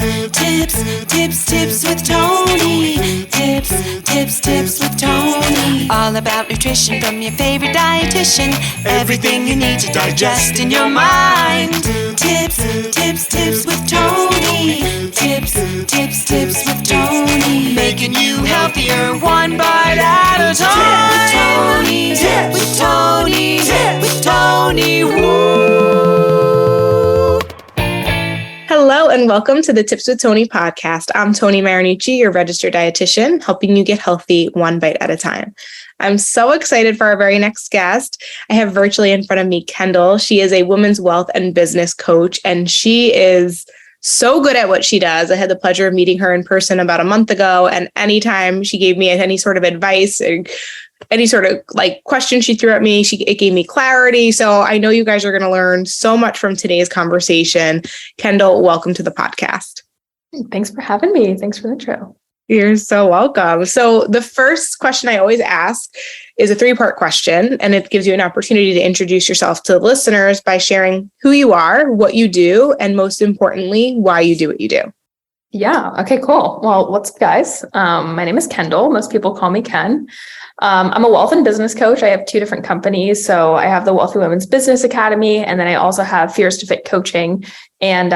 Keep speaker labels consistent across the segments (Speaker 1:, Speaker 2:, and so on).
Speaker 1: Tips with Tony. Tips with Tony. All about nutrition from your favorite dietitian. Everything you need to digest in your mind. Tips with Tony. Tips with Tony. Making you healthier one bite at a time. With Tony. Woo.
Speaker 2: Hello and welcome to the Tips with Tony podcast. I'm Tony Marinucci, your registered dietitian, helping you get healthy one bite at a time. I'm so excited for our very next guest. I have virtually in front of me Kendall. She is a women's wealth and business coach, and she is so good at what she does. I had the pleasure of meeting her in person about a month ago, and anytime she gave me any sort of advice or any sort of question she threw at me, it gave me clarity. So I know you guys are going to learn so much from today's conversation. Kendall, welcome to the podcast.
Speaker 3: Thanks for having me. Thanks for the intro.
Speaker 2: You're so welcome. So the first question I always ask is a 3-part question, and it gives you an opportunity to introduce yourself to the listeners by sharing who you are, what you do, and most importantly, why you do what you do.
Speaker 3: Yeah. Okay, cool. Well, what's up, guys? My name is Kendall. Most people call me Ken. I'm a wealth and business coach. I have 2 different companies. So I have the Wealthy Women's Business Academy, and then I also have Fierce to Fit coaching. And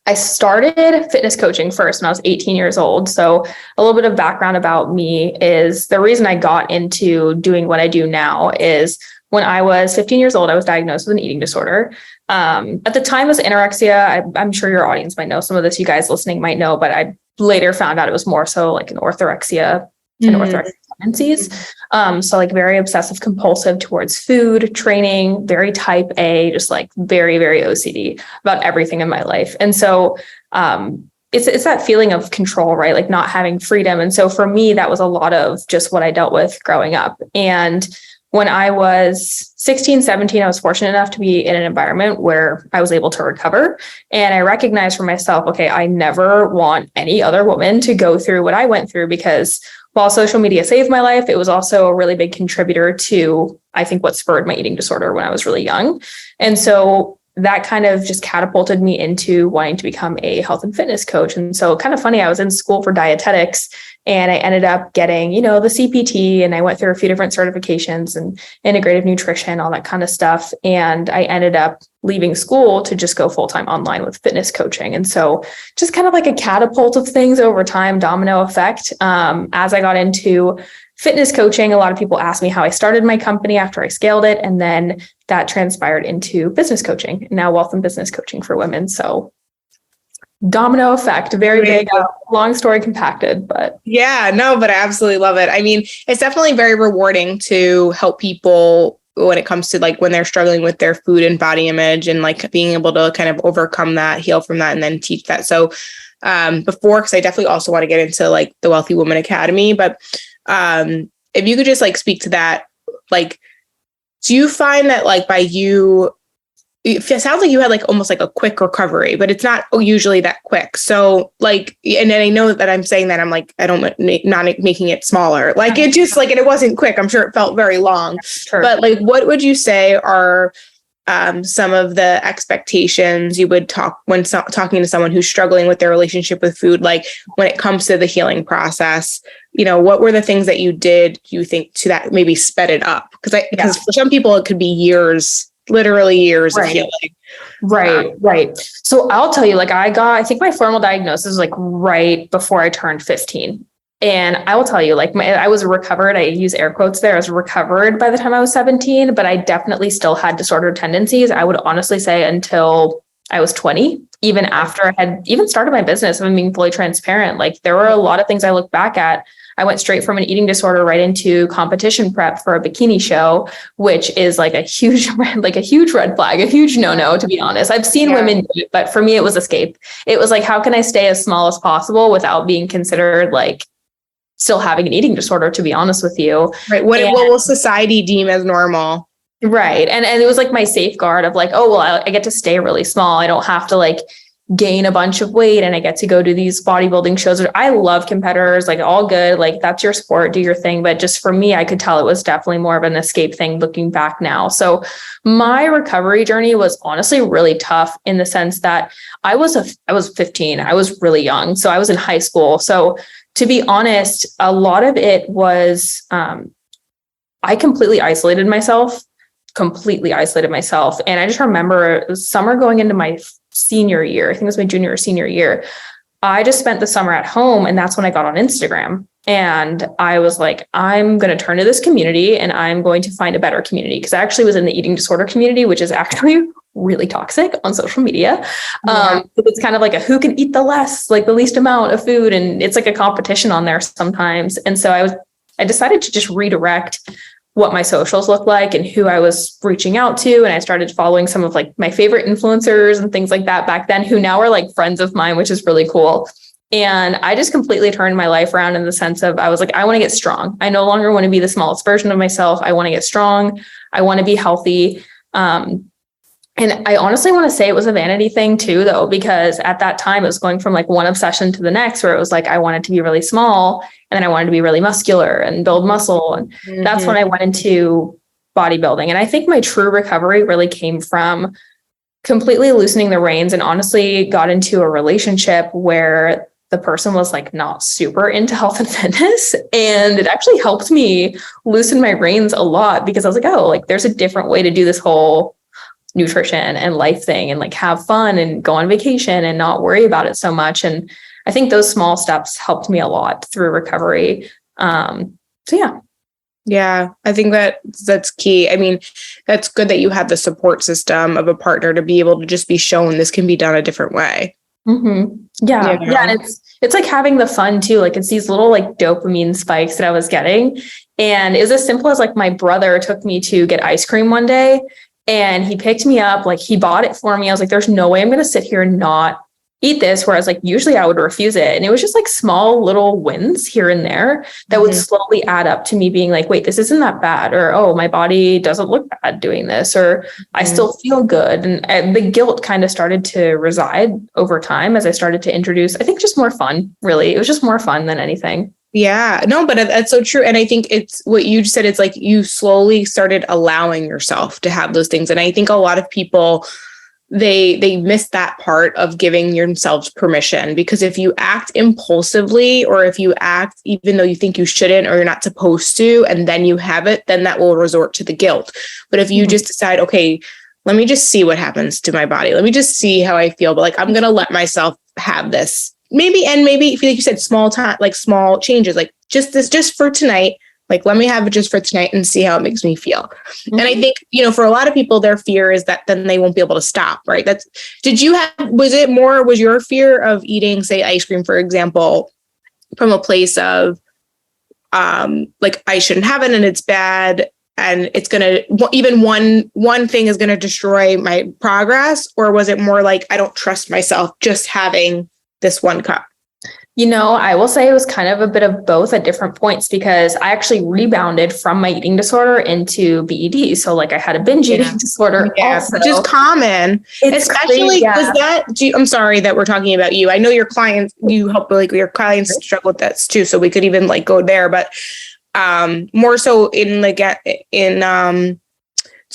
Speaker 3: I started fitness coaching first when I was 18 years old. So a little bit of background about me is the reason I got into doing what I do now is when I was 15 years old, I was diagnosed with an eating disorder. At the time it was anorexia. I'm sure your audience might know some of this, you guys listening might know, but I later found out it was more so like an orthorexia and orthorexic tendencies. So very obsessive compulsive towards food, training, very type A, just very, very OCD about everything in my life. And so it's that feeling of control, right? Like not having freedom. And so for me, that was a lot of just what I dealt with growing up. And when I was 16, 17, I was fortunate enough to be in an environment where I was able to recover. And I recognized for myself, okay, I never want any other woman to go through what I went through, because while social media saved my life, it was also a really big contributor to, I think, what spurred my eating disorder when I was really young. And so that kind of just catapulted me into wanting to become a health and fitness coach. And so kind of funny, I was in school for dietetics and I ended up getting, the CPT, and I went through a few different certifications and integrative nutrition, all that kind of stuff. And I ended up leaving school to just go full-time online with fitness coaching. And so just kind of like a catapult of things over time, domino effect. As I got into fitness coaching, a lot of people asked me how I started my company after I scaled it. And then that transpired into business coaching, now wealth and business coaching for women. So domino effect, very big, long story compacted, but.
Speaker 2: Yeah, no, but I absolutely love it. I mean, it's definitely very rewarding to help people when it comes to when they're struggling with their food and body image, and being able to kind of overcome that, heal from that, and then teach that. So because I definitely also want to get into the Wealthy Woman Academy, but if you could just speak to that, do you find that by you, it sounds like you had almost a quick recovery, but it's not usually that quick. So and then I know that I'm saying that I'm I don't not making it smaller. It just and it wasn't quick. I'm sure it felt very long, sure. But what would you say are some of the expectations you would talking to someone who's struggling with their relationship with food, when it comes to the healing process? What were the things that you did, you think, to that maybe sped it up? Because for some people it could be years. Literally years of healing.
Speaker 3: Right. So I'll tell you, I think my formal diagnosis was right before I turned 15. And I will tell you, I was recovered. I use air quotes there. I was recovered by the time I was 17, but I definitely still had disordered tendencies. I would honestly say until I was 20, even after I had even started my business, I'm being fully transparent. There were a lot of things I look back at. I went straight from an eating disorder right into competition prep for a bikini show, which is a huge red flag, a huge no-no, to be honest. I've seen women do it, but for me, it was escape. It was how can I stay as small as possible without being considered still having an eating disorder, to be honest with you.
Speaker 2: Right. What will society deem as normal?
Speaker 3: Right. And it was my safeguard of I get to stay really small. I don't have to gain a bunch of weight and I get to go to these bodybuilding shows. I love competitors, like all good, like that's your sport, do your thing. But just for me, I could tell it was definitely more of an escape thing looking back now. So my recovery journey was honestly really tough in the sense that I was 15. I was really young. So I was in high school. So to be honest, a lot of it was, I completely isolated myself. And I just remember it was summer going into my senior year. I think it was my junior or senior year. I just spent the summer at home, and that's when I got on Instagram. And I was like, I'm going to turn to this community and I'm going to find a better community. Because I actually was in the eating disorder community, which is actually really toxic on social media. It's kind of like a who can eat the least amount of food. And it's like a competition on there sometimes. And so I decided to just redirect what my socials look like and who I was reaching out to. And I started following some of like my favorite influencers and things like that back then, who now are like friends of mine, which is really cool. And I just completely turned my life around in the sense of, I was like, I want to get strong. I no longer want to be the smallest version of myself. I want to get strong. I want to be healthy. And I honestly want to say it was a vanity thing too, though, because at that time it was going from like one obsession to the next, where it was like, I wanted to be really small and then I wanted to be really muscular and build muscle. And that's when I went into bodybuilding. And I think my true recovery really came from completely loosening the reins, and honestly got into a relationship where the person was like not super into health and fitness. And it actually helped me loosen my reins a lot, because I was like, oh, like there's a different way to do this whole nutrition and life thing, and like have fun and go on vacation and not worry about it so much. And I think those small steps helped me a lot through recovery.
Speaker 2: Yeah, I think that's key. I mean, that's good that you have the support system of a partner to be able to just be shown this can be done a different way.
Speaker 3: Mm-hmm. Yeah. You know? Yeah. And it's like having the fun too. Like it's these little like dopamine spikes that I was getting. And it was as simple as like my brother took me to get ice cream one day, and he picked me up, like he bought it for me. I was like, there's no way I'm going to sit here and not eat this. Whereas like usually I would refuse it. And it was just like small little wins here and there that would slowly add up to me being like, wait, this isn't that bad. Or, oh, my body doesn't look bad doing this, or I still feel good. And the guilt kind of started to reside over time as I started to introduce, I think, just more fun, really. It was just more fun than anything.
Speaker 2: Yeah, no, but that's so true. And I think it's what you said. It's like you slowly started allowing yourself to have those things. And I think a lot of people, they miss that part of giving yourselves permission, because if you act impulsively, or if you act even though you think you shouldn't or you're not supposed to, and then you have it, then that will resort to the guilt. But if you just decide, okay, let me just see what happens to my body. Let me just see how I feel. But like, I'm going to let myself have this. Maybe, like you said, small changes, like just for tonight, like, let me have it just for tonight and see how it makes me feel. And I think, for a lot of people, their fear is that then they won't be able to stop, right? Was your fear of eating, say, ice cream, for example, from a place of, like, I shouldn't have it and it's bad, and it's going to, even one thing is going to destroy my progress? Or was it more like, I don't trust myself just having this one cup?
Speaker 3: I will say it was kind of a bit of both at different points, because I actually rebounded from my eating disorder into BED. So like I had a binge eating disorder. Also,
Speaker 2: which is common. Especially I'm sorry that we're talking about you. I know your clients, you help like your clients struggle with that too. So we could even like go there, but more so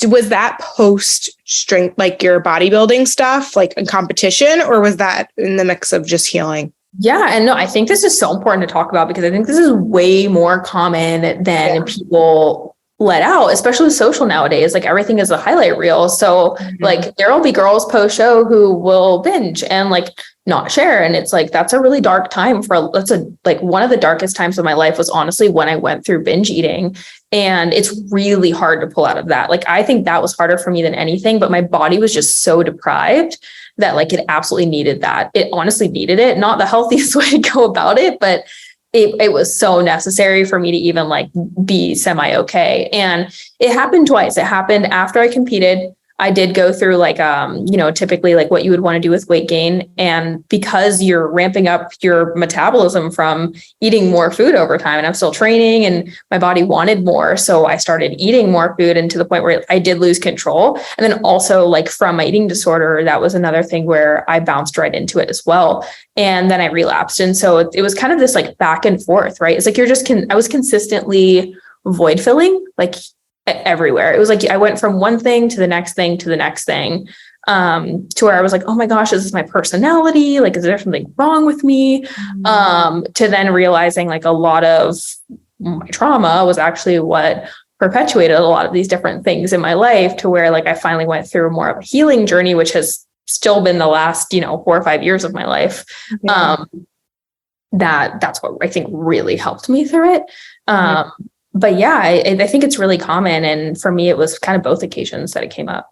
Speaker 2: was that post strength, like your bodybuilding stuff, like in competition, or was that in the mix of just healing?
Speaker 3: Yeah. And no, I think this is so important to talk about, because I think this is way more common than people let out, especially with social nowadays. Like everything is a highlight reel. So like there'll be girls post show who will binge and like not share. And it's like, that's a really dark time like one of the darkest times of my life was honestly when I went through binge eating. And it's really hard to pull out of that. Like, I think that was harder for me than anything, but my body was just so deprived that like it absolutely needed that. It honestly needed it. Not the healthiest way to go about it, but it was so necessary for me to even like be semi-okay. And it happened twice. It happened after I competed. I did go through like, typically like what you would want to do with weight gain. And because you're ramping up your metabolism from eating more food over time, and I'm still training and my body wanted more. So I started eating more food, and to the point where I did lose control. And then also like from my eating disorder, that was another thing where I bounced right into it as well. And then I relapsed. And so it was kind of this like back and forth, right? It's like, I was consistently void filling, like everywhere. It was like I went from one thing to the next thing to the next thing, to where I was like, oh my gosh, this is my personality. Like, is there something wrong with me? To then realizing like a lot of my trauma was actually what perpetuated a lot of these different things in my life, to where like I finally went through more of a healing journey, which has still been the last, 4 or 5 years of my life. That's what I think really helped me through it. But yeah, I think it's really common. And for me, it was kind of both occasions that it came up.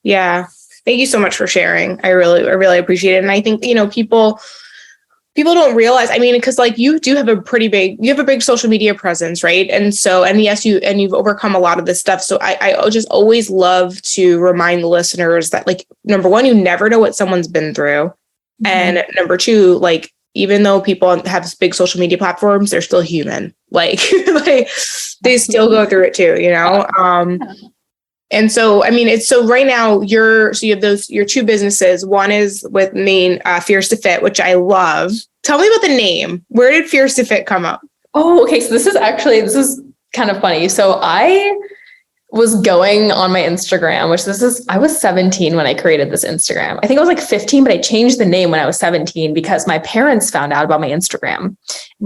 Speaker 2: Yeah. Thank you so much for sharing. I really appreciate it. And I think, people don't realize, because like you do have a big social media presence, right? And so, and yes, you've overcome a lot of this stuff. So I just always love to remind the listeners that, like, number one, you never know what someone's been through. And number two, like, even though people have big social media platforms, they're still human. Like, they still go through it too, And so, it's so right now you have your two businesses. One is with Fierce to Fit, which I love. Tell me about the name. Where did Fierce to Fit come up?
Speaker 3: Oh, okay. So this is kind of funny. So I was going on my Instagram, I was 17 when I created this Instagram. I think I was like 15, but I changed the name when I was 17 because my parents found out about my Instagram.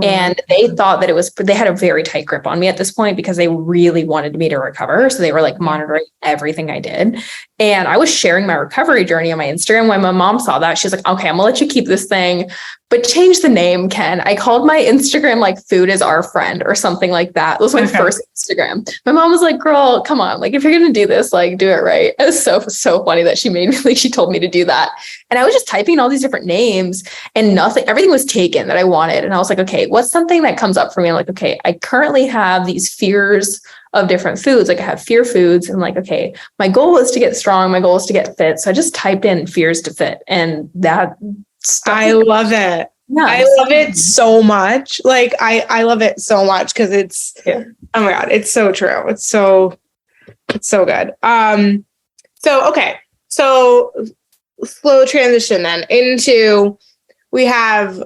Speaker 3: And they thought that they had a very tight grip on me at this point because they really wanted me to recover. So they were like monitoring everything I did. And I was sharing my recovery journey on my Instagram. When my mom saw that, she's like, okay, I'm gonna let you keep this thing, but change the name, Ken. I called my Instagram like Food is Our Friend or something like that. It was my first Instagram. My mom was like, girl, come on. Like, if you're going to do this, like, do it right. It was so funny that she told me to do that. And I was just typing all these different names and everything was taken that I wanted. And I was like, okay, what's something that comes up for me? I'm like, okay, I currently have these fears of different foods. Like, I have fear foods, and like, okay, my goal is to get strong. My goal is to get fit. So I just typed in fears to fit, and that
Speaker 2: I love it. Yeah, I love it so much. Like, I love it so much because it's, oh my God, it's so true. It's so good. Okay. So slow transition then into, we have,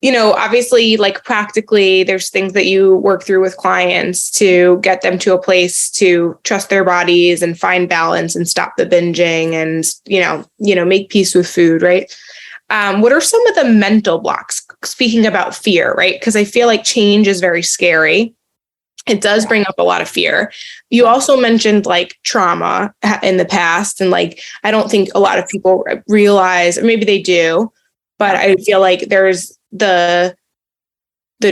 Speaker 2: obviously, like, practically there's things that you work through with clients to get them to a place to trust their bodies and find balance and stop the binging and, make peace with food. Right. What are some of the mental blocks, speaking about fear, right? Because I feel like change is very scary. It does bring up a lot of fear. You also mentioned like trauma in the past. And like, I don't think a lot of people realize, or maybe they do, but I feel like there's the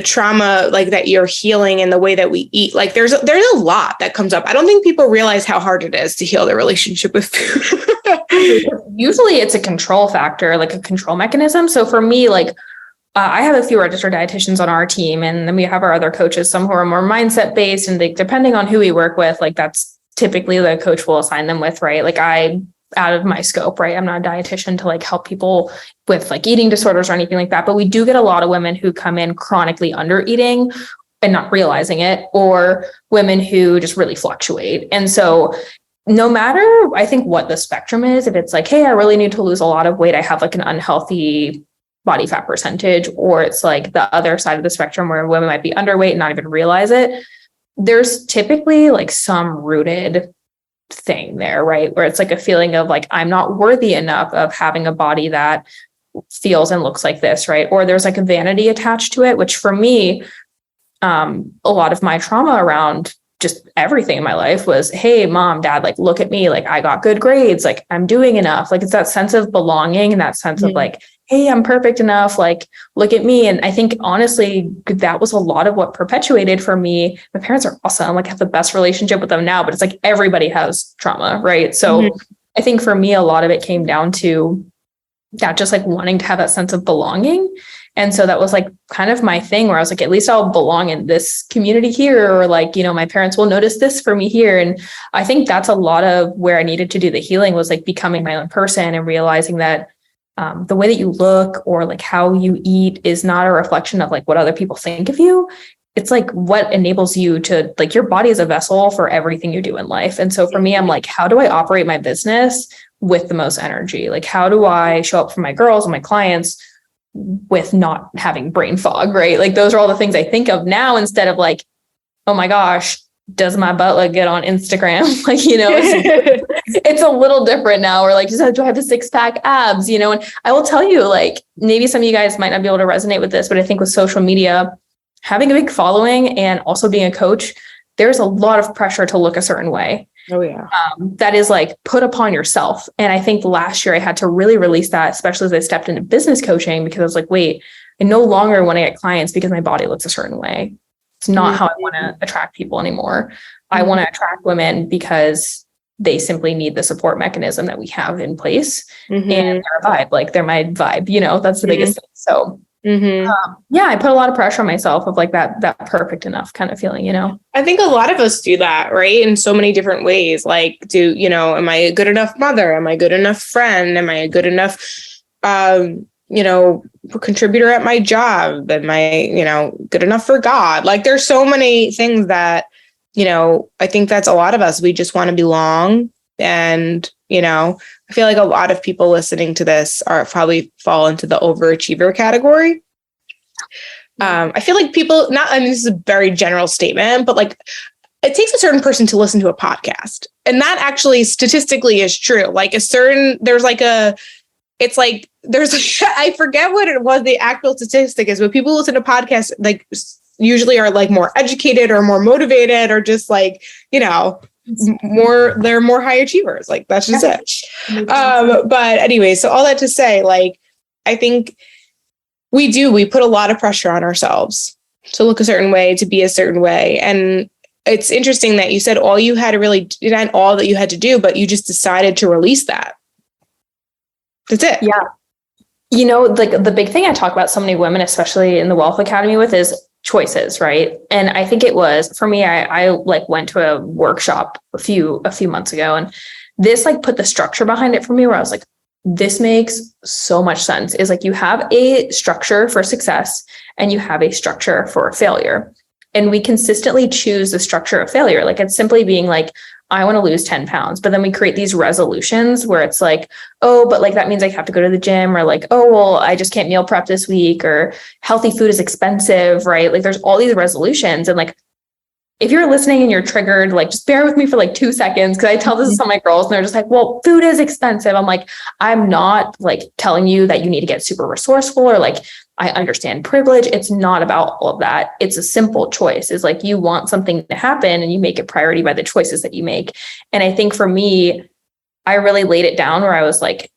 Speaker 2: trauma, like, that you're healing and the way that we eat. Like, there's a lot that comes up. I don't think people realize how hard it is to heal their relationship with food.
Speaker 3: Usually it's a control factor, like a control mechanism. So for me, like, I have a few registered dietitians on our team, and then we have our other coaches, some who are more mindset based, and depending on who we work with, like, that's typically the coach will assign them with, right? Like, out of my scope, right? I'm not a dietitian to like help people with like eating disorders or anything like that. But we do get a lot of women who come in chronically under eating and not realizing it, or women who just really fluctuate. And so no matter, I think, what the spectrum is, if it's like, hey, I really need to lose a lot of weight, I have like an unhealthy body fat percentage, or it's like the other side of the spectrum where women might be underweight and not even realize it, there's typically like some rooted thing there, right? Where it's like a feeling of like, I'm not worthy enough of having a body that feels and looks like this, right? Or there's like a vanity attached to it, which for me, a lot of my trauma around just everything in my life was, hey, mom, dad, like, look at me, like, I got good grades, like, I'm doing enough. Like, it's that sense of belonging and that sense of like, hey, I'm perfect enough, like, look at me. And I think honestly, that was a lot of what perpetuated for me. My parents are awesome, like, I have the best relationship with them now, but it's like everybody has trauma, right? So I think for me, a lot of it came down to yeah, just like wanting to have that sense of belonging. And so that was like kind of my thing where I was like, at least I'll belong in this community here, or like, my parents will notice this for me here. And I think that's a lot of where I needed to do the healing, was like becoming my own person and realizing that the way that you look or like how you eat is not a reflection of like what other people think of you. It's like what enables you to, like, your body is a vessel for everything you do in life. And so for me, I'm like, how do I operate my business with the most energy? Like, how do I show up for my girls and my clients with not having brain fog, right? Like, those are all the things I think of now, instead of like, oh my gosh, does my butt look good on Instagram? Like, it's a little different now. Or like, do I have a 6-pack abs, and I will tell you, like, maybe some of you guys might not be able to resonate with this, but I think with social media, having a big following and also being a coach, there's a lot of pressure to look a certain way.
Speaker 2: Oh yeah.
Speaker 3: That is like put upon yourself. And I think last year I had to really release that, especially as I stepped into business coaching, because I was like, wait, I no longer want to get clients because my body looks a certain way. It's not how I want to attract people anymore. I want to attract women because they simply need the support mechanism that we have in place, and they're a vibe, like they're my vibe, that's the biggest thing. So yeah, I put a lot of pressure on myself of like that perfect enough kind of feeling,
Speaker 2: I think a lot of us do that, right? In so many different ways. Like, am I a good enough mother? Am I a good enough friend? Am I a good enough, contributor at my job? Am I, good enough for God? Like, there's so many things that, I think that's a lot of us. We just want to belong. And, I feel like a lot of people listening to this probably fall into the overachiever category. I feel like people, this is a very general statement, but like, it takes a certain person to listen to a podcast. And that actually statistically is true. Like I forget what it was, the actual statistic is, but people listen to podcasts, like, usually are like more educated or more motivated, or just like, they're more high achievers. Like, that's just it. But anyway, so all that to say, like, I think we put a lot of pressure on ourselves to look a certain way, to be a certain way. And it's interesting that you said all you had to really, not all that you had to do, but you just decided to release that. That's it.
Speaker 3: Yeah. Like the big thing I talk about so many women, especially in the Wealth Academy, with is choices, right? And I think it was for me, I like went to a workshop a few months ago, and this like put the structure behind it for me, where I was like, this makes so much sense. Is like, you have a structure for success and you have a structure for failure. And we consistently choose the structure of failure. Like, it's simply being like, I want to lose 10 pounds. But then we create these resolutions where it's like, oh, but like, that means I have to go to the gym, or like, oh, well, I just can't meal prep this week, or healthy food is expensive, right? Like, there's all these resolutions. And like, if you're listening and you're triggered, like, just bear with me for like 2 seconds. Cause I tell this to some of my girls and they're just like, well, food is expensive. I'm like, I'm not like telling you that you need to get super resourceful, or like, I understand privilege. It's not about all of that. It's a simple choice. It's like, you want something to happen and you make it priority by the choices that you make. And I think for me, I really laid it down where I was like,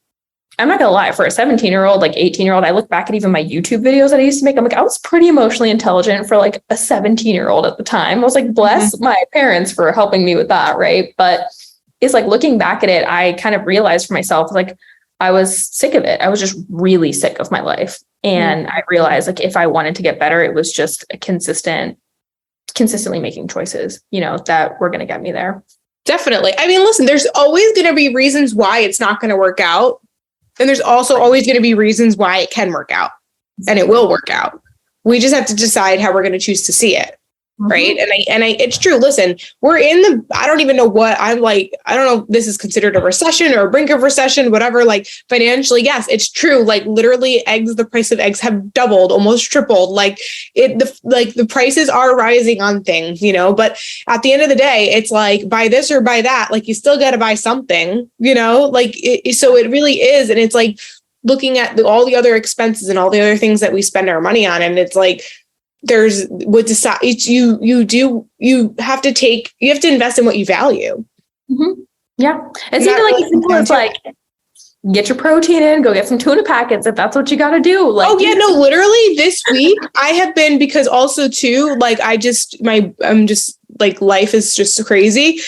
Speaker 3: I'm not going to lie, for a 17-year-old, like 18-year-old, I look back at even my YouTube videos that I used to make. I'm like, I was pretty emotionally intelligent for like a 17-year-old at the time. I was like, bless my parents for helping me with that. Right. But it's like, looking back at it, I kind of realized for myself, like, I was sick of it. I was just really sick of my life. And I realized, like, if I wanted to get better, it was just a consistently making choices, that were going to get me there.
Speaker 2: Definitely. I mean, listen, there's always going to be reasons why it's not going to work out. And there's also always going to be reasons why it can work out, and it will work out. We just have to decide how we're going to choose to see it. Right. And it's true. Listen, we're in I don't even know what I'm like. I don't know if this is considered a recession or a brink of recession, whatever, like financially. Yes, it's true. Like, literally, the price of eggs have doubled, almost tripled. Like, the prices are rising on things, but at the end of the day, it's like, buy this or buy that. Like, you still got to buy something, like, so it really is. And it's like looking at all the other expenses and all the other things that we spend our money on. And it's like, you have to invest in what you value.
Speaker 3: Yeah. It's even like, simple as like, get your protein in, go get some tuna packets if that's what you got to do. Like,
Speaker 2: oh yeah, no, literally this week I have been, because also too, like, I'm just like, life is just crazy.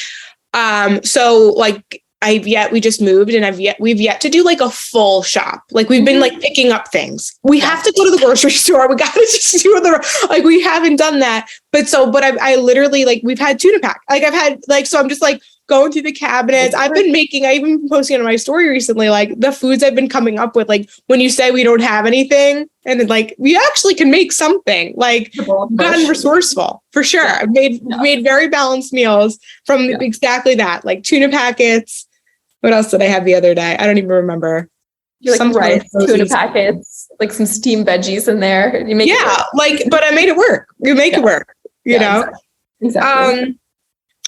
Speaker 2: So like, we just moved and we've yet to do like a full shop. Like we've been like picking up things. We have to go to the grocery store. We got to just do we haven't done that. But I literally like, we've had tuna pack. Like I've had like, so I'm just like going through the cabinets. I even been posting on my story recently, like the foods I've been coming up with, like when you say we don't have anything and then like, we actually can make something. Like gotten resourceful for sure. I've made very balanced meals from exactly that, like tuna packets. What else did I have the other day? I don't even remember.
Speaker 3: Like rice, tuna packets, like some steamed veggies in there. You make
Speaker 2: but I made it work. You make it work, you know?
Speaker 3: Exactly.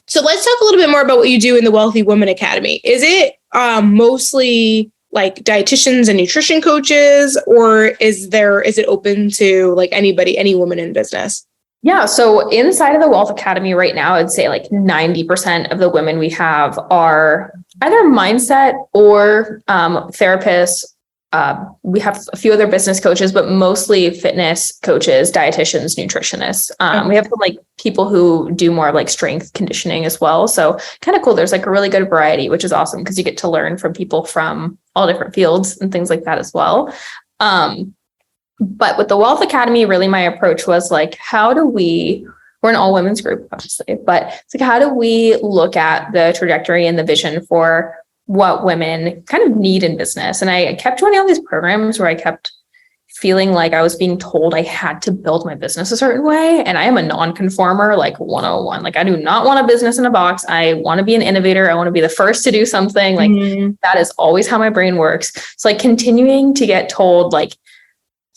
Speaker 2: So let's talk a little bit more about what you do in the Wealthy Woman Academy. Is it mostly like dietitians and nutrition coaches, or is it open to like anybody, any woman in business?
Speaker 3: Yeah. So inside of the Wealth Academy right now, I'd say like 90% of the women we have are either mindset or therapists. We have a few other business coaches, but mostly fitness coaches, dietitians, nutritionists. We have some like people who do more like strength conditioning as well. So kind of cool. There's like a really good variety, which is awesome because you get to learn from people from all different fields and things like that as well. But with the Wealth Academy, really my approach was like, we're an all women's group, obviously, but it's like, how do we look at the trajectory and the vision for what women kind of need in business? And I kept joining all these programs where I kept feeling like I was being told I had to build my business a certain way. And I am a non-conformer, like 101. Like I do not want a business in a box. I want to be an innovator. I want to be the first to do something. Like that is always how my brain works. So like continuing to get told like,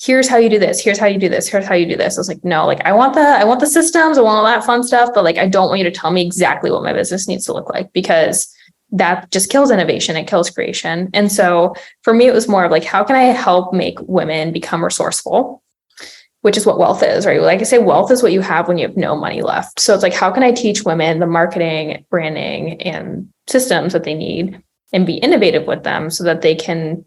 Speaker 3: here's how you do this. Here's how you do this. Here's how you do this. I was like, no, like I want the systems. I want all that fun stuff. But like, I don't want you to tell me exactly what my business needs to look like, because that just kills innovation. It kills creation. And so for me, it was more of like, how can I help make women become resourceful, which is what wealth is, right? Like I say, wealth is what you have when you have no money left. So it's like, how can I teach women the marketing, branding, and systems that they need and be innovative with them so that they can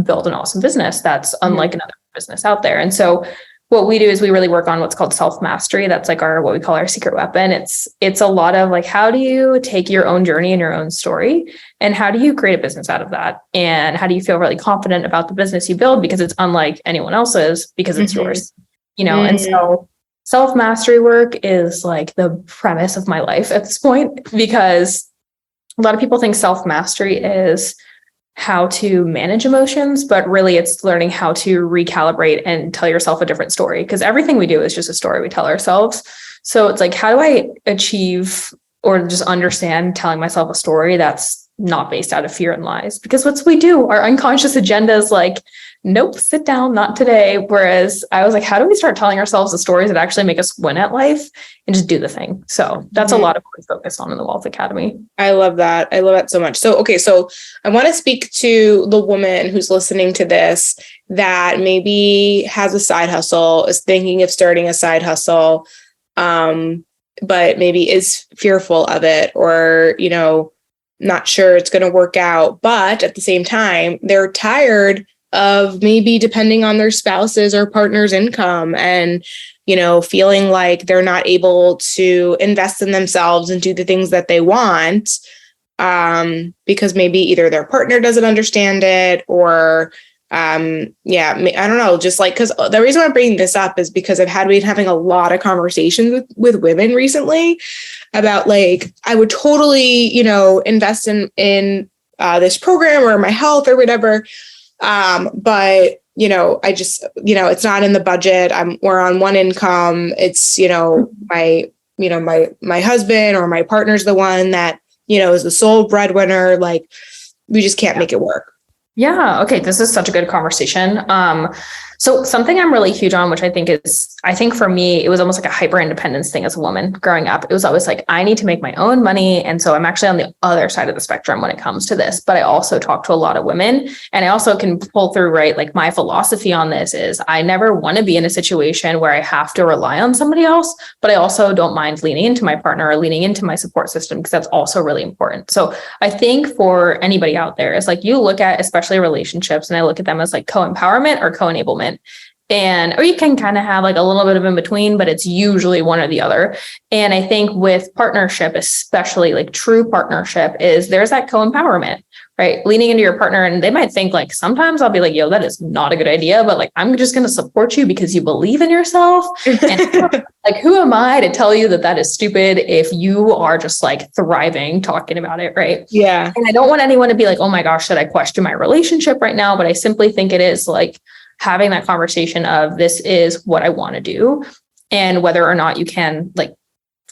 Speaker 3: build an awesome business that's unlike another business out there. And so what we do is we really work on what's called self-mastery. That's like what we call our secret weapon. It's a lot of like, how do you take your own journey and your own story, and how do you create a business out of that? And how do you feel really confident about the business you build because it's unlike anyone else's, because it's yours, you know? And so self-mastery work is like the premise of my life at this point, because a lot of people think self-mastery is how to manage emotions, but really it's learning how to recalibrate and tell yourself a different story, because everything we do is just a story we tell ourselves. So it's like, how do I achieve or just understand telling myself a story that's not based out of fear and lies? Because what we do, our unconscious agenda is like, nope, sit down, not today. Whereas I was like, how do we start telling ourselves the stories that actually make us win at life and just do the thing? So that's a lot of what we focus on in the Wealth Academy.
Speaker 2: I love that. I love that so much. So, okay. So I want to speak to the woman who's listening to this that maybe has a side hustle, is thinking of starting a side hustle, but maybe is fearful of it, or, you know, not sure it's going to work out, but at the same time, they're tired of maybe depending on their spouse's or partner's income, and, you know, feeling like they're not able to invest in themselves and do the things that they want, because maybe either their partner doesn't understand it, or, I don't know, just like, because the reason I'm bringing this up is because I've been having a lot of conversations with women recently about like, I would totally, you know, invest in this program or my health or whatever. But, you know, I just, you know, it's not in the budget. We're on one income. It's, you know, my husband or my partner's the one that, you know, is the sole breadwinner. Like, we just can't make it work.
Speaker 3: Yeah. Okay. This is such a good conversation. So something I'm really huge on, which I think for me, it was almost like a hyper independence thing as a woman growing up. It was always like, I need to make my own money. And so I'm actually on the other side of the spectrum when it comes to this, but I also talk to a lot of women, and I also can pull through, right? Like my philosophy on this is I never want to be in a situation where I have to rely on somebody else, but I also don't mind leaning into my partner or leaning into my support system, because that's also really important. So I think for anybody out there, it's like, you look at, especially relationships, and I look at them as like co-empowerment or co-enablement. or you can kind of have like a little bit of in between, but it's usually one or the other. And I think with partnership, especially like true partnership, is there's that co-empowerment, right? Leaning into your partner, and they might think like, sometimes I'll be like, yo, that is not a good idea, but like, I'm just going to support you because you believe in yourself. And like, who am I to tell you that that is stupid if you are just like thriving, talking about it, right?
Speaker 2: Yeah.
Speaker 3: And I don't want anyone to be like, oh my gosh, should I question my relationship right now? But I simply think it is like having that conversation of, this is what I want to do. And whether or not you can like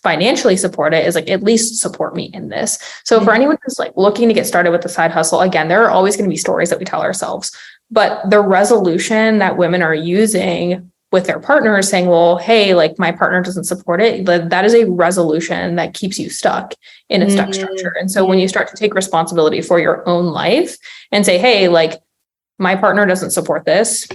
Speaker 3: financially support it, is like, at least support me in this. So for anyone who's like looking to get started with the side hustle, again, there are always going to be stories that we tell ourselves, but the resolution that women are using with their partners saying, well, hey, like my partner doesn't support it, that is a resolution that keeps you stuck in a stuck structure. And so when you start to take responsibility for your own life and say, hey, like my partner doesn't support this,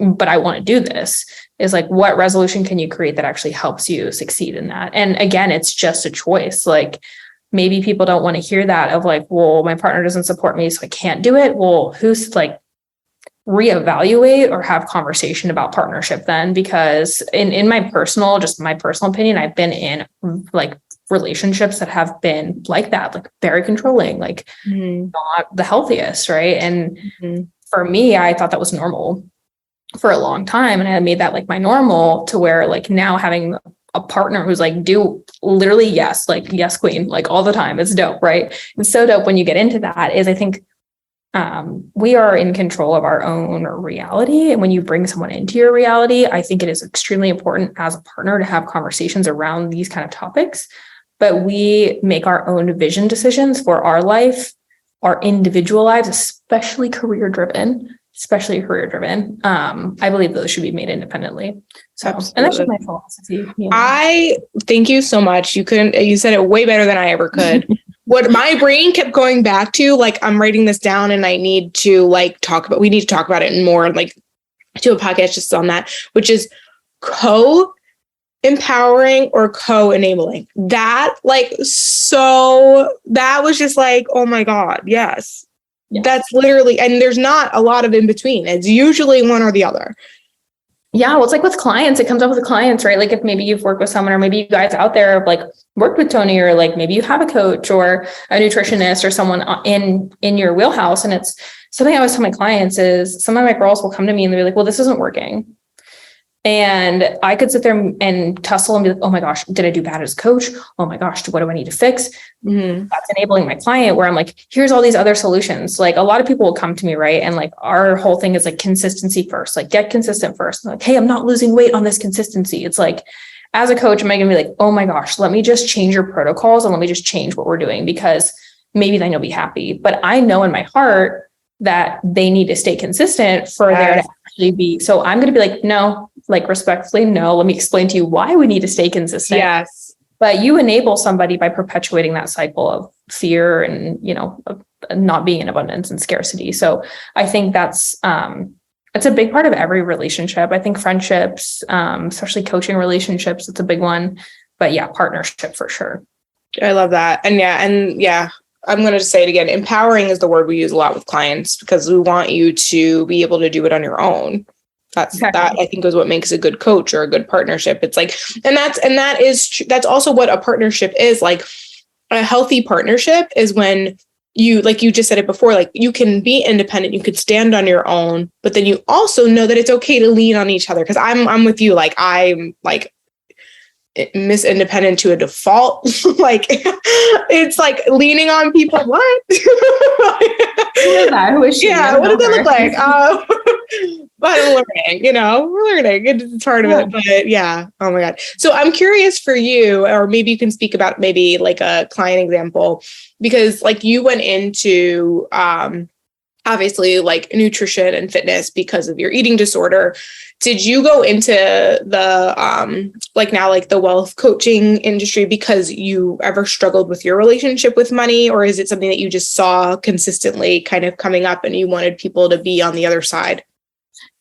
Speaker 3: but I want to do this, is like, what resolution can you create that actually helps you succeed in that? And again, it's just a choice. Like maybe people don't want to hear that of like, well, my partner doesn't support me, so I can't do it. Well, who's like, reevaluate or have conversation about partnership then, because in my personal opinion, I've been in like relationships that have been like that, like very controlling, like not the healthiest, right? And for me, I thought that was normal for a long time, and I made that like my normal, to where like now having a partner who's like, do literally yes, like yes queen, like all the time, it's dope, right? It's so dope when you get into that. Is I think we are in control of our own reality. And when you bring someone into your reality, I think it is extremely important as a partner to have conversations around these kind of topics. But we make our own vision decisions for our life, our individual lives, especially career driven. I believe those should be made independently. So,
Speaker 2: Absolutely.
Speaker 3: And that's just my philosophy. You know?
Speaker 2: I thank you so much. You said it way better than I ever could. What my brain kept going back to, like, I'm writing this down and I need to we need to talk about it more, like do a podcast just on that, which is co-empowering or co-enabling. That was just like, oh my God, yes. That's literally, and there's not a lot of in between. It's usually one or the other.
Speaker 3: Yeah. Well, it's like with clients, it comes up with clients, right? Like if maybe you've worked with someone, or maybe you guys out there have like worked with Tony, or like maybe you have a coach or a nutritionist or someone in your wheelhouse. And it's something I always tell my clients is, some of my girls will come to me and they'll be like, well, this isn't working. And I could sit there and tussle and be like, oh my gosh, did I do bad as a coach? Oh my gosh, what do I need to fix? That's enabling my client, where I'm like, here's all these other solutions. Like a lot of people will come to me, right? And like our whole thing is like consistency first, like get consistent first. Like, hey, I'm not losing weight on this consistency. It's like, as a coach, am I going to be like, oh my gosh, let me just change your protocols and let me just change what we're doing, because maybe then you'll be happy. But I know in my heart that they need to stay consistent for there to actually be. So I'm going to be like, no, like respectfully, no, let me explain to you why we need to stay consistent.
Speaker 2: Yes.
Speaker 3: But you enable somebody by perpetuating that cycle of fear and, of not being in abundance and scarcity. So I think that's, it's a big part of every relationship. I think friendships, especially coaching relationships, it's a big one, but yeah, partnership for sure.
Speaker 2: I love that. And yeah, I'm going to say it again. Empowering is the word we use a lot with clients, because we want you to be able to do it on your own. That I think is what makes a good coach or a good partnership. It's like, that's also what a partnership is. Like a healthy partnership is when you, like you just said it before, like you can be independent, you could stand on your own, but then you also know that it's okay to lean on each other. Cause I'm with you. Like I'm like Miss Independent to a default. Like it's like leaning on people. What?
Speaker 3: What does
Speaker 2: that look like? But I'm learning, we're learning. It's part of it, but yeah. Oh my God. So I'm curious for you, or maybe you can speak about maybe like a client example, because like you went into, obviously like nutrition and fitness because of your eating disorder. Did you go into the, the wealth coaching industry because you ever struggled with your relationship with money? Or is it something that you just saw consistently kind of coming up and you wanted people to be on the other side?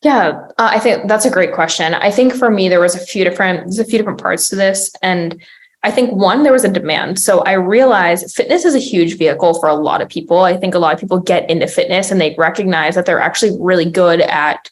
Speaker 3: Yeah, I think that's a great question. I think for me, there's a few different parts to this. And I think one, there was a demand. So I realized fitness is a huge vehicle for a lot of people. I think a lot of people get into fitness and they recognize that they're actually really good at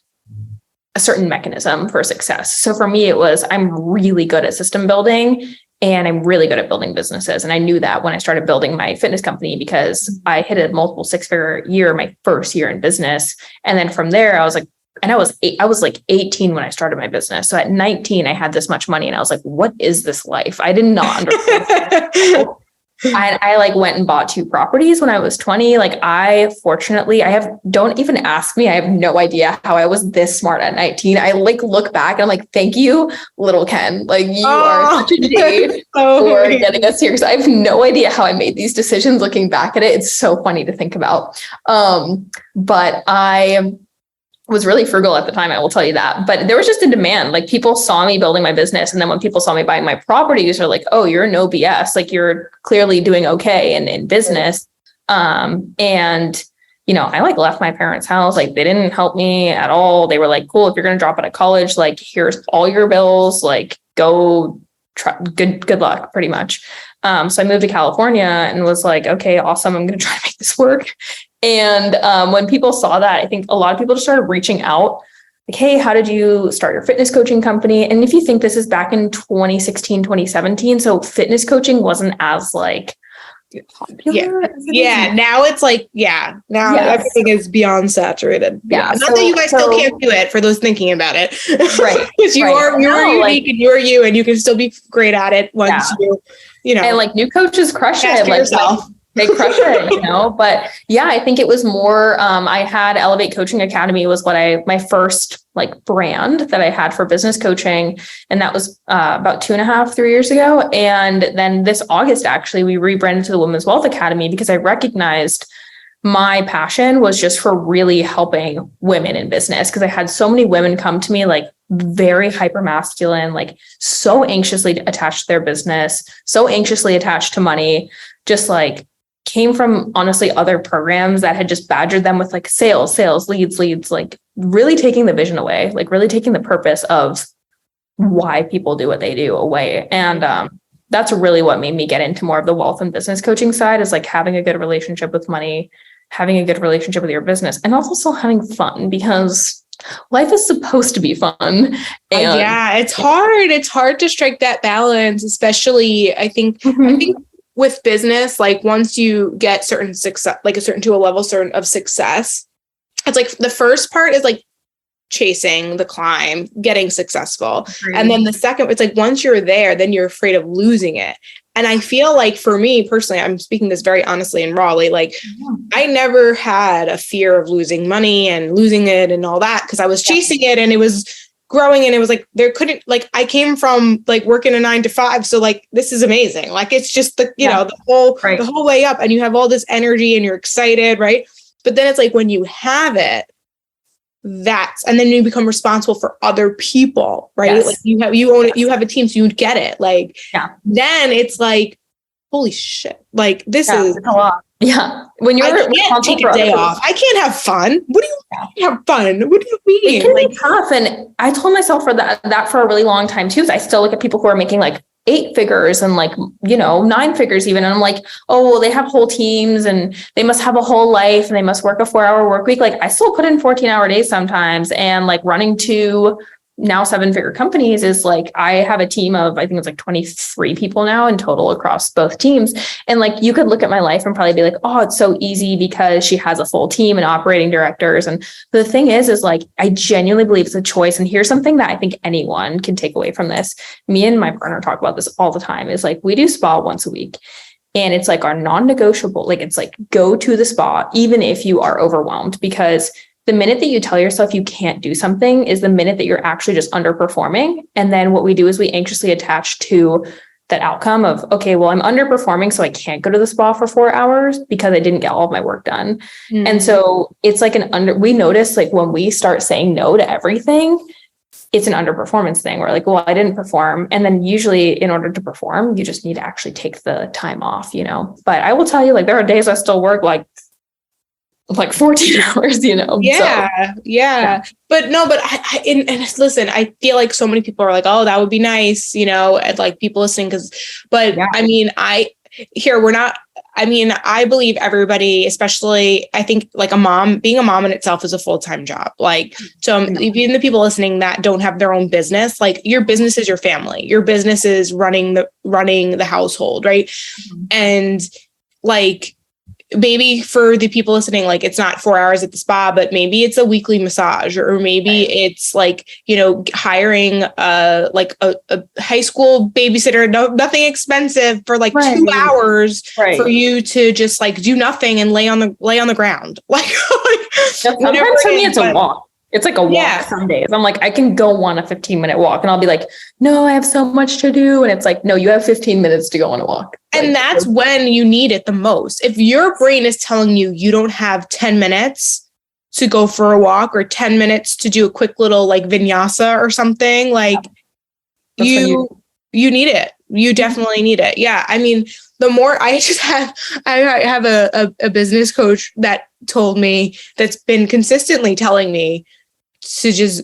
Speaker 3: a certain mechanism for success. So for me, it was, I'm really good at system building and I'm really good at building businesses. And I knew that when I started building my fitness company, because I hit a multiple 6-figure year, my first year in business. And then from there, I was like, and I was like 18 when I started my business. So at 19, I had this much money and I was like, what is this life? I did not understand. I like went and bought 2 properties when I was 20. Like don't even ask me. I have no idea how I was this smart at 19. I like look back and I'm like, thank you, little Ken. Like you are such a jade for getting us here. Cause I have no idea how I made these decisions looking back at it. It's so funny to think about. But I was really frugal at the time, I will tell you that. But there was just a demand. Like people saw me building my business. And then when people saw me buying my properties, they're like, oh, you're no BS. Like you're clearly doing okay in business. And, you know, I like left my parents' house. Like they didn't help me at all. They were like, cool, if you're going to drop out of college, like here's all your bills, like go try, good luck pretty much. So I moved to California and was like, okay, awesome. I'm going to try to make this work. And when people saw that, I think a lot of people just started reaching out like, hey, how did you start your fitness coaching company? And if you think this is back in 2016, 2017, so fitness coaching wasn't as like popular.
Speaker 2: Yeah. Now it's like, now everything is beyond saturated.
Speaker 3: Yeah.
Speaker 2: Not that you guys still can't do it for those thinking about it.
Speaker 3: Right.
Speaker 2: Because you're unique and you're you, and you can still be great at it once you know.
Speaker 3: And like new coaches crush it. Like
Speaker 2: yourself.
Speaker 3: They crush it, you know, but yeah, I think it was more, I had Elevate Coaching Academy was my first like brand that I had for business coaching. And that was about 2.5, 3 years ago. And then this August, actually, we rebranded to the Women's Wealth Academy because I recognized my passion was just for really helping women in business. Cause I had so many women come to me like very hyper masculine, like so anxiously attached to their business, so anxiously attached to money, just like came from honestly other programs that had just badgered them with like sales, leads, like really taking the vision away, like really taking the purpose of why people do what they do away. And that's really what made me get into more of the wealth and business coaching side, is like having a good relationship with money, having a good relationship with your business, and also still having fun, because life is supposed to be fun. And
Speaker 2: it's hard. It's hard to strike that balance, especially I think with business, like once you get certain success, like to a level certain of success, it's like the first part is like chasing the climb, getting successful. And then the second, it's like once you're there, then you're afraid of losing it. And I feel like for me personally, I'm speaking this very honestly and rawly, like I never had a fear of losing money and losing it and all that, because I was chasing it and it was growing, and it was like I came from like working a 9-to-5, so like this is amazing. Like it's just the the whole way up, and you have all this energy and you're excited, right? But then it's like when you have it, and then you become responsible for other people, right?
Speaker 3: Yes.
Speaker 2: Like you own it, you have a team, so you get it. Like then it's like, holy shit, like this is
Speaker 3: a lot. Yeah. When you're
Speaker 2: I can't take a day off. I can't have fun. What do you have fun? What do you mean?
Speaker 3: It can be tough. And I told myself for that for a really long time too. I still look at people who are making like 8 figures and like, 9 figures even. And I'm like, oh, well, they have whole teams and they must have a whole life and they must work a 4-hour work week. Like I still put in 14-hour days sometimes, and like running 2 now 7-figure companies is like, I have a team of, I think it's like 23 people now in total across both teams. And like, you could look at my life and probably be like, oh, it's so easy because she has a full team and operating directors. And the thing is like, I genuinely believe it's a choice. And here's something that I think anyone can take away from this. Me and my partner talk about this all the time, is like, we do spa once a week. And it's like our non-negotiable, like it's like go to the spa, even if you are overwhelmed, because the minute that you tell yourself you can't do something is the minute that you're actually just underperforming. And then what we do is we anxiously attach to that outcome of, okay, well, I'm underperforming, so I can't go to the spa for 4 hours because I didn't get all of my work done. Mm-hmm. And so it's like we notice like when we start saying no to everything, it's an underperformance thing. We're like, well, I didn't perform. And then usually in order to perform, you just need to actually take the time off, But I will tell you, like, there are days I still work like 14 hours,
Speaker 2: Yeah. But I listen, I feel like so many people are like, oh, that would be nice, and like people listening. I mean, we're not, I mean, I believe everybody, especially I think like being a mom in itself is a full-time job. Like, so even the people listening that don't have their own business, like your business is your family. Your business is running the household, right?
Speaker 3: Mm-hmm.
Speaker 2: And like, maybe for the people listening, like it's not 4 hours at the spa, but maybe it's a weekly massage, or maybe it's like, hiring a high school babysitter, nothing expensive for like 2 hours for you to just like do nothing and lay on the ground. Like,
Speaker 3: sometimes for me, it's a walk. It's like a walk some days. I'm like, I can go on a 15-minute walk and I'll be like, no, I have so much to do. And it's like, no, you have 15 minutes to go on a walk.
Speaker 2: And that's when you need it the most. If your brain is telling you you don't have 10 minutes to go for a walk or 10 minutes to do a quick little like vinyasa or something, like you need it. You definitely need it. Yeah. I mean, the more I have a business coach that told me, that's been consistently telling me to just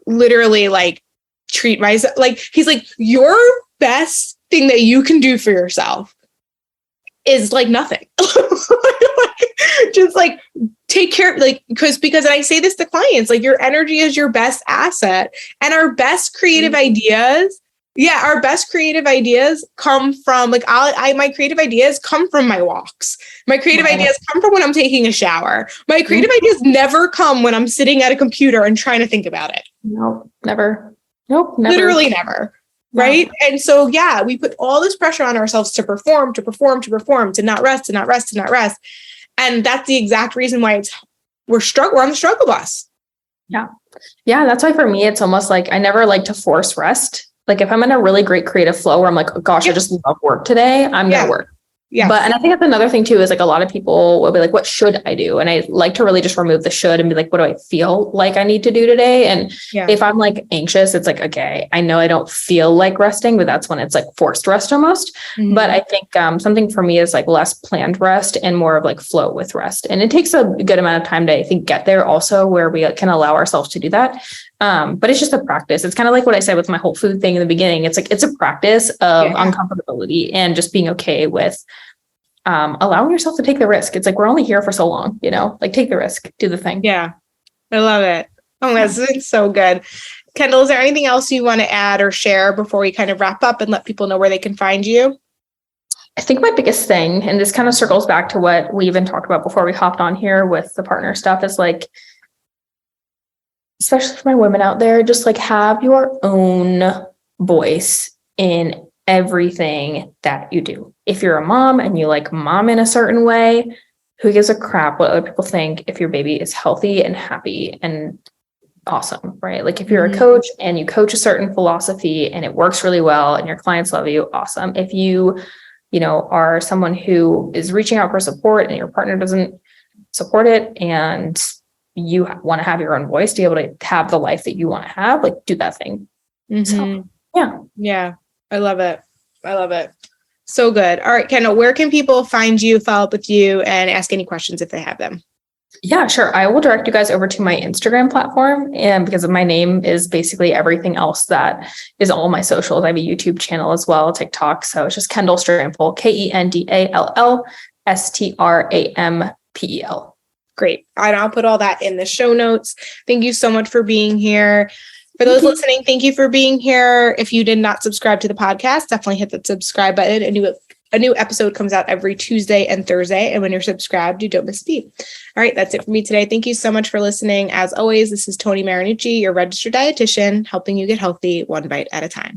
Speaker 2: literally like treat myself. Like, he's like, your best thing that you can do for yourself is like nothing. Just like take care, like, because I say this to clients, like your energy is your best asset, and our best creative ideas. Yeah, our best creative ideas come from like my creative ideas come from my walks. My creative ideas come from when I'm taking a shower. My creative ideas never come when I'm sitting at a computer and trying to think about it.
Speaker 3: Nope, never. Nope, never.
Speaker 2: Literally never. No. Right. And so, yeah, we put all this pressure on ourselves to perform, to not rest. And that's the exact reason why we're on the struggle bus.
Speaker 3: Yeah. Yeah. That's why for me, it's almost like I never like to force rest. Like if I'm in a really great creative flow where I'm like, oh gosh, I just love work today, I'm going to work. Yeah. But, and I think that's another thing too, is like a lot of people will be like, what should I do? And I like to really just remove the should and be like, what do I feel like I need to do today? And if I'm like anxious, it's like, okay, I know I don't feel like resting, but that's when it's like forced rest almost. Mm-hmm. But I think something for me is like less planned rest and more of like flow with rest. And it takes a good amount of time to, I think, get there also where we can allow ourselves to do that. But it's just a practice. It's kind of like what I said with my whole food thing in the beginning. It's like, it's a practice of uncomfortability and just being okay with allowing yourself to take the risk. It's like, we're only here for so long, like take the risk, do the thing.
Speaker 2: Yeah. I love it. Oh, that's so good. Kendall, is there anything else you want to add or share before we kind of wrap up and let people know where they can find you?
Speaker 3: I think my biggest thing, and this kind of circles back to what we even talked about before we hopped on here with the partner stuff, is like, especially for my women out there, just like have your own voice in everything that you do. If you're a mom and you like mom in a certain way, who gives a crap what other people think if your baby is healthy and happy and awesome, right? Like if you're a coach and you coach a certain philosophy and it works really well and your clients love you, awesome. If you are someone who is reaching out for support and your partner doesn't support it and you want to have your own voice to be able to have the life that you want to have, like do that thing. So, yeah.
Speaker 2: Yeah. I love it. So good. All right, Kendall, where can people find you, follow up with you, and ask any questions if they have them?
Speaker 3: Yeah, sure. I will direct you guys over to my Instagram platform. And because of my name is basically everything else that is all my socials. I have a YouTube channel as well, TikTok. So it's just Kendall Strampel, KendallStrampel.
Speaker 2: Great. And I'll put all that in the show notes. Thank you so much for being here. For those listening, thank you for being here. If you did not subscribe to the podcast, definitely hit the subscribe button. A new episode comes out every Tuesday and Thursday. And when you're subscribed, you don't miss a beat. All right, that's it for me today. Thank you so much for listening. As always, this is Tony Marinucci, your registered dietitian, helping you get healthy one bite at a time.